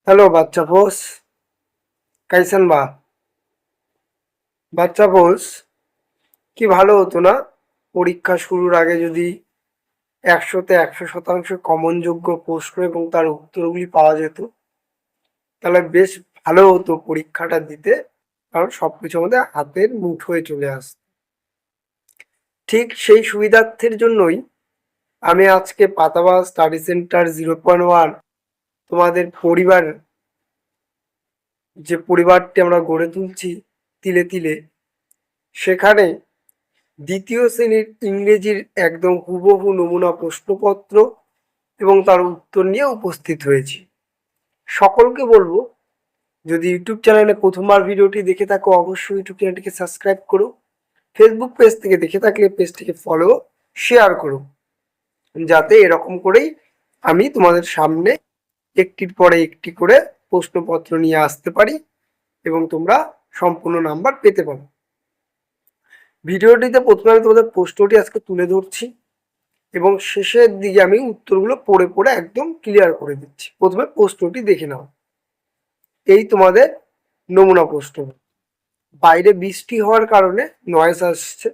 Hello बच्चा बोस, कैसन बा? বাচ্চা বোস, কি ভালো হতো না পরীক্ষা শুরুর আগে যদি 100% কমন যোগ্য প্রশ্ন এবং তার উত্তরগুলি পাওয়া যেত, তাহলে বেশ ভালো হতো পরীক্ষাটা দিতে। কারণ সবকিছু আমাদের হাতের মুঠোয় চলে আসতো। ঠিক সেই সুবিধার্থের জন্যই আমি আজকে পাতাবাজ স্টাডি সেন্টার 0.1 তোমাদের পরিবার, যে পরিবারটি আমরা গড়ে তুলছি তিলে তিলে, সেখানে দ্বিতীয় শ্রেণীর ইংরেজির একদম হুবহু নমুনা প্রশ্নপত্র এবং তার উত্তর নিয়ে উপস্থিত হয়েছি। সকলকে বলবো, যদি ইউটিউব চ্যানেলে প্রথমবার ভিডিওটি দেখে থাকো অবশ্যই ইউটিউব চ্যানেলটিকে সাবস্ক্রাইব করো। ফেসবুক পেজ থেকে দেখে থাকলে পেজটিকে ফলো শেয়ার করো, যাতে এরকম করেই আমি তোমাদের সামনে একটির পরে একটি করে প্রশ্নপত্র নিয়ে আসতে পারি এবং তোমরা সম্পূর্ণ নাম্বার পেতে পারো। ভিডিওটিতে প্রথমে আমি তোমাদের প্রশ্নটি আজকে তুলে ধরছি এবং শেষের দিকে আমি উত্তরগুলো পড়ে পড়ে একদম ক্লিয়ার করে দিচ্ছি। প্রথমে প্রশ্নটি দেখে নাও। এই তোমাদের নমুনা প্রশ্ন। বাইরে বৃষ্টি হওয়ার কারণে নয়েজ আসছে,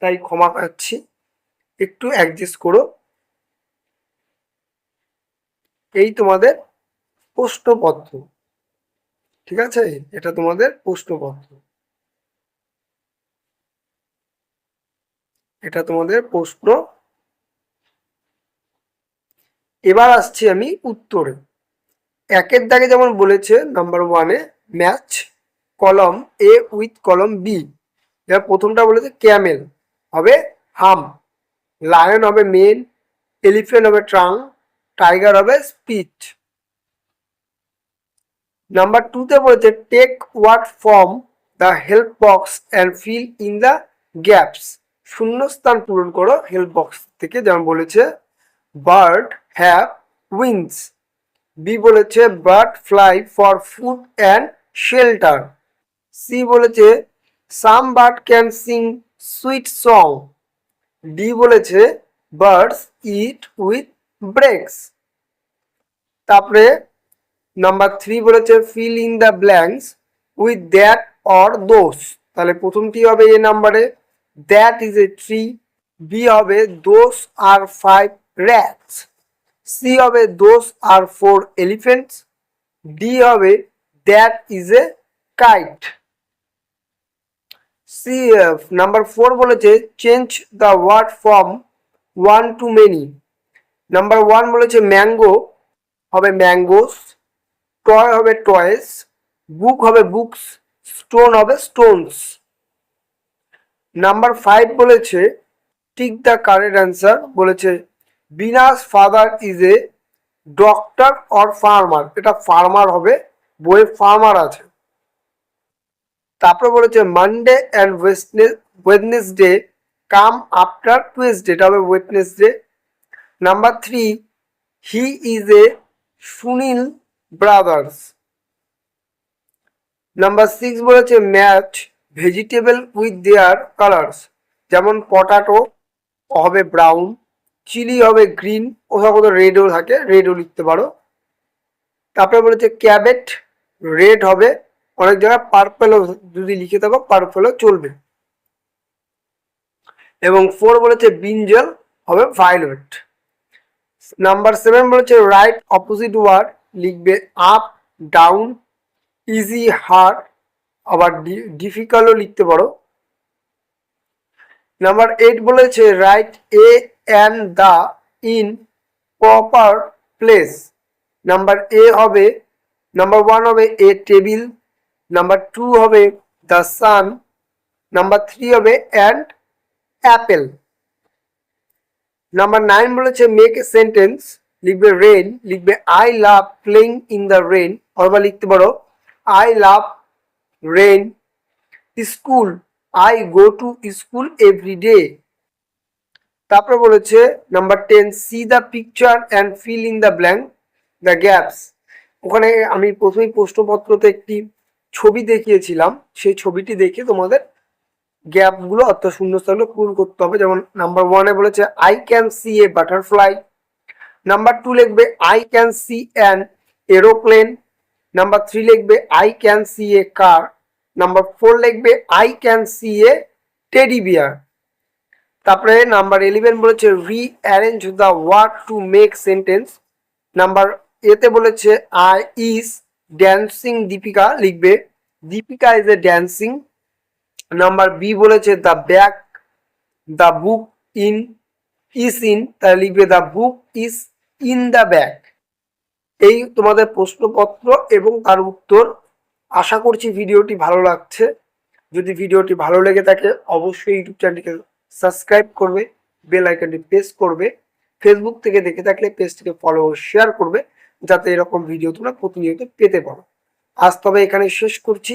তাই ক্ষমা চাচ্ছি, একটু অ্যাডজাস্ট করো। এই তোমাদের প্রশ্নপত্র, ঠিক আছে? এটা তোমাদের প্রশ্নপত্র, এটা তোমাদের প্রশ্ন। এবার আসছি আমি উত্তরে। একের দাগে যেমন বলেছে নাম্বার 1-এ ম্যাচ কলম এ উইথ কলম বি। এবার প্রথমটা বলেছে ক্যামেল হবে হাম, লায়ন হবে মেন, এলিফ্যান্ট হবে ট্রাং, টাইগার হবে স্পিচ। নাম্বার 2-তে বলেছে take word from the help box and fill in the gaps. শূন্যস্থান পূরণ করো হেল্প বক্স থেকে। যেমন বলেছে বার্ড হ্যাভ উইংস। বি বলেছে bird fly for food and shelter. C বলেছে some bird can sing sweet song. D বলেছে birds eat with beaks. তারপরে নাম্বার 3 বলেছে fill in the blanks with that or দোস। তাহলে প্রথমটি হবে এ নাম্বারে that is a tree. B হবে those are 5 rats. C হবে দোস আর 4 এলিফেন্টস। ডি হবে that is a kite. C number 4 বলেছে change the word from 1 to many। Number 1 বলেছে mango হবে ম্যাঙ্গোস, টয় হবে টয়েস, বুক হবে books, stone হবে stones. Number 5 বলেছে টিক দ্য কারেক্ট অ্যান্সার। বলেছে Bina's father is a doctor or farmer. এটা farmer হবে, বইয়ে ফার্মার আছে। তারপরে বলেছে Monday and Wednesday come after Tuesday. এটা হবে Wednesday. Number 3 he is a Sunil brothers. Number 6 বলেছে match vegetable with their colours. যেমন পটাটো হবে ব্রাউন, চিলি হবে গ্রিন, কোথাও কোথাও রেডও থাকে, রেডও লিখতে পারো। তারপরে বলেছে ক্যাবেট রেড হবে, অনেক জায়গায় পার্পেলও যদি লিখে থাকো পার্পেলও চলবে। এবং 4 বলেছে ব্রিঞ্জাল হবে ভায়োলেট। নাম্বার 7 বলেছে রাইট অপোজিট ওয়ার্ড, লিখবে আপ ডাউন ইজি হার্ড, আবার ডিফিকাল্টও লিখতে পারো। নাম্বার 8 বলেছে write a and the in proper place. Number A হবে, নাম্বার 1 হবে এ টেবিল, নাম্বার 2 হবে দ্য সান, নাম্বার 3 হবে অ্যান্ড অ্যাপেল। নাম্বার 9 বলেছে মেক এ সেন্টেন্স, লিখবে রেন, লিখবে I love playing in the rain, অথবা লিখতে পারো I love rain. School I go to school every day. তারপরে বলেছে number 10 see the picture and fill in the blank the gaps. ওখানে আমি প্রথমেই প্রশ্নপত্রতে একটি ছবি দেখিয়েছিলাম, সেই ছবিটি দেখে তোমাদের গ্যাপগুলো অর্থাৎ শূন্যস্থানগুলো পূরণ করতে হবে। যেমন নাম্বার 1-এ বলেছে I can see a butterfly. Number 2 লিখবে I can see an aeroplane. Number 3 লিখবে I can see a car. Number 4 লিখবে I can see a teddy bear. তারপরে নাম্বার 11 বলেছে rearrange the word to make sentence. Number এতে বলেছে I is dancing Deepika, লিখবে Deepika is a dancing. Number B বলেছে the bag the book in is in, তাহলে লিখবে the book is in the bag. এই তোমাদের প্রশ্নপত্র এবং তার উত্তর। আশা করছি ভিডিওটি ভালো লাগছে। যদি ভিডিওটি ভালো লেগে থাকে অবশ্যই ইউটিউব চ্যানেলটিকে সাবস্ক্রাইব করবে, বেল আইকনটি প্রেস করবে। ফেসবুক থেকে দেখে থাকলে পেজটিকে ফলো ও শেয়ার করবে, যাতে এরকম ভিডিও তোমরা প্রতিনিয়ত পেতে পারো। আজ তবে এখানে শেষ করছি,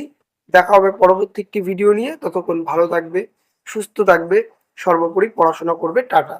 দেখা হবে পরবর্তী একটি ভিডিও নিয়ে। ততক্ষণ ভালো থাকবে, সুস্থ থাকবে, সর্বোপরি পড়াশোনা করবে। টাটা।